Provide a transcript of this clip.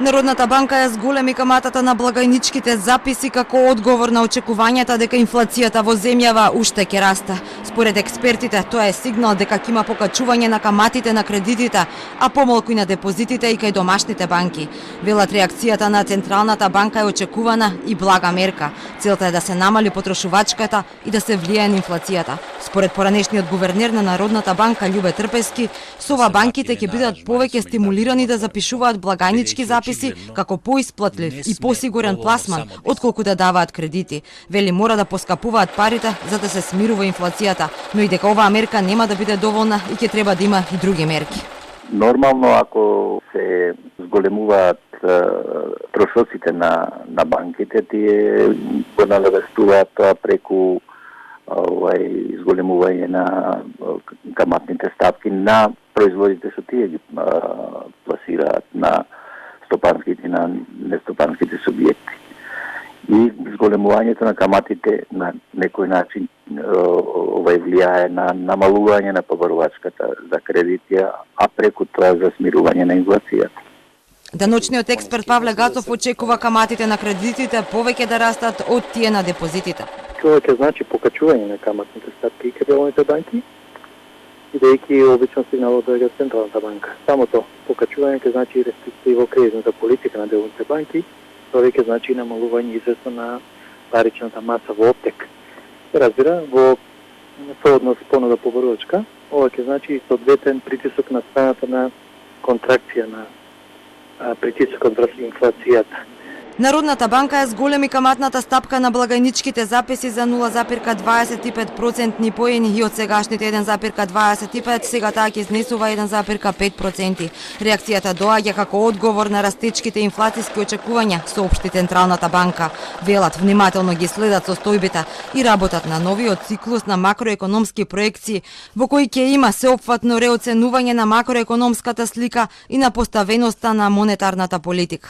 Народната банка ја зголеми каматата на благајничките записи како одговор на очекувањата дека инфлацијата во земјава уште ќе расте. Според експертите, тоа е сигнал дека ќе има покачување на каматите на кредитите, а помалку и на депозитите и кај домашните банки. Велат реакцијата на Централната банка е очекувана и блага мерка. Целта е да се намали потрошувачката и да се влијае на инфлацијата. Според поранешниот гувернер на Народната банка Љубе Трпески, со ова банките ќе бидат повеќе стимулирани да запишуваат благајнички записи како поисплатлив и посигурен пласман, отколку да даваат кредити. Вели мора да поскапуваат парите за да се смирува инфлацијата, но и дека оваа мерка нема да биде доволна и ќе треба да има и други мерки. Нормално, ако се зголемуваат трошоците на банките, тие го навестуваат тоа преку изголемување на каматните ставки на производите што тие ги пласираат на стопанските и на нестопанските субјекти. И зголемувањето на каматите на некој начин влијае на намалување на побарувачката за кредити, а преку тоа за смирување на инфлацијата. Даночниот експерт Павле Гацов очекува каматите на кредитите повеќе да растат од тие на депозитите. Тоа ќе значи покачување на каматните ставки и кредитните банки, бидејќи обично сигналот доаѓа од Централната банка. Само тоа, покачување ќе значи и рестрикции во кредитната политика на делните банки, тоа ќе значи и намалување известно на паричната маса во оптек. Разбира, во сооднос понуда побарувачка, ова ќе значи и соодветен притисок на страната на контракција на притисокот врз инфлацијата. Народната банка ја зголеми каматната стапка на благајничките записи за 0,25% поени и од сегашните 1,25%, сега таа ќе изнесува 1,5%. Реакцијата доаѓа како одговор на растечките инфлацијски очекувања, соопшти Централната банка. Велат внимателно ги следат состојбите и работат на новиот циклус на макроекономски проекции, во кои ќе има сеопфатно реоценување на макроекономската слика и на поставеноста на монетарната политика.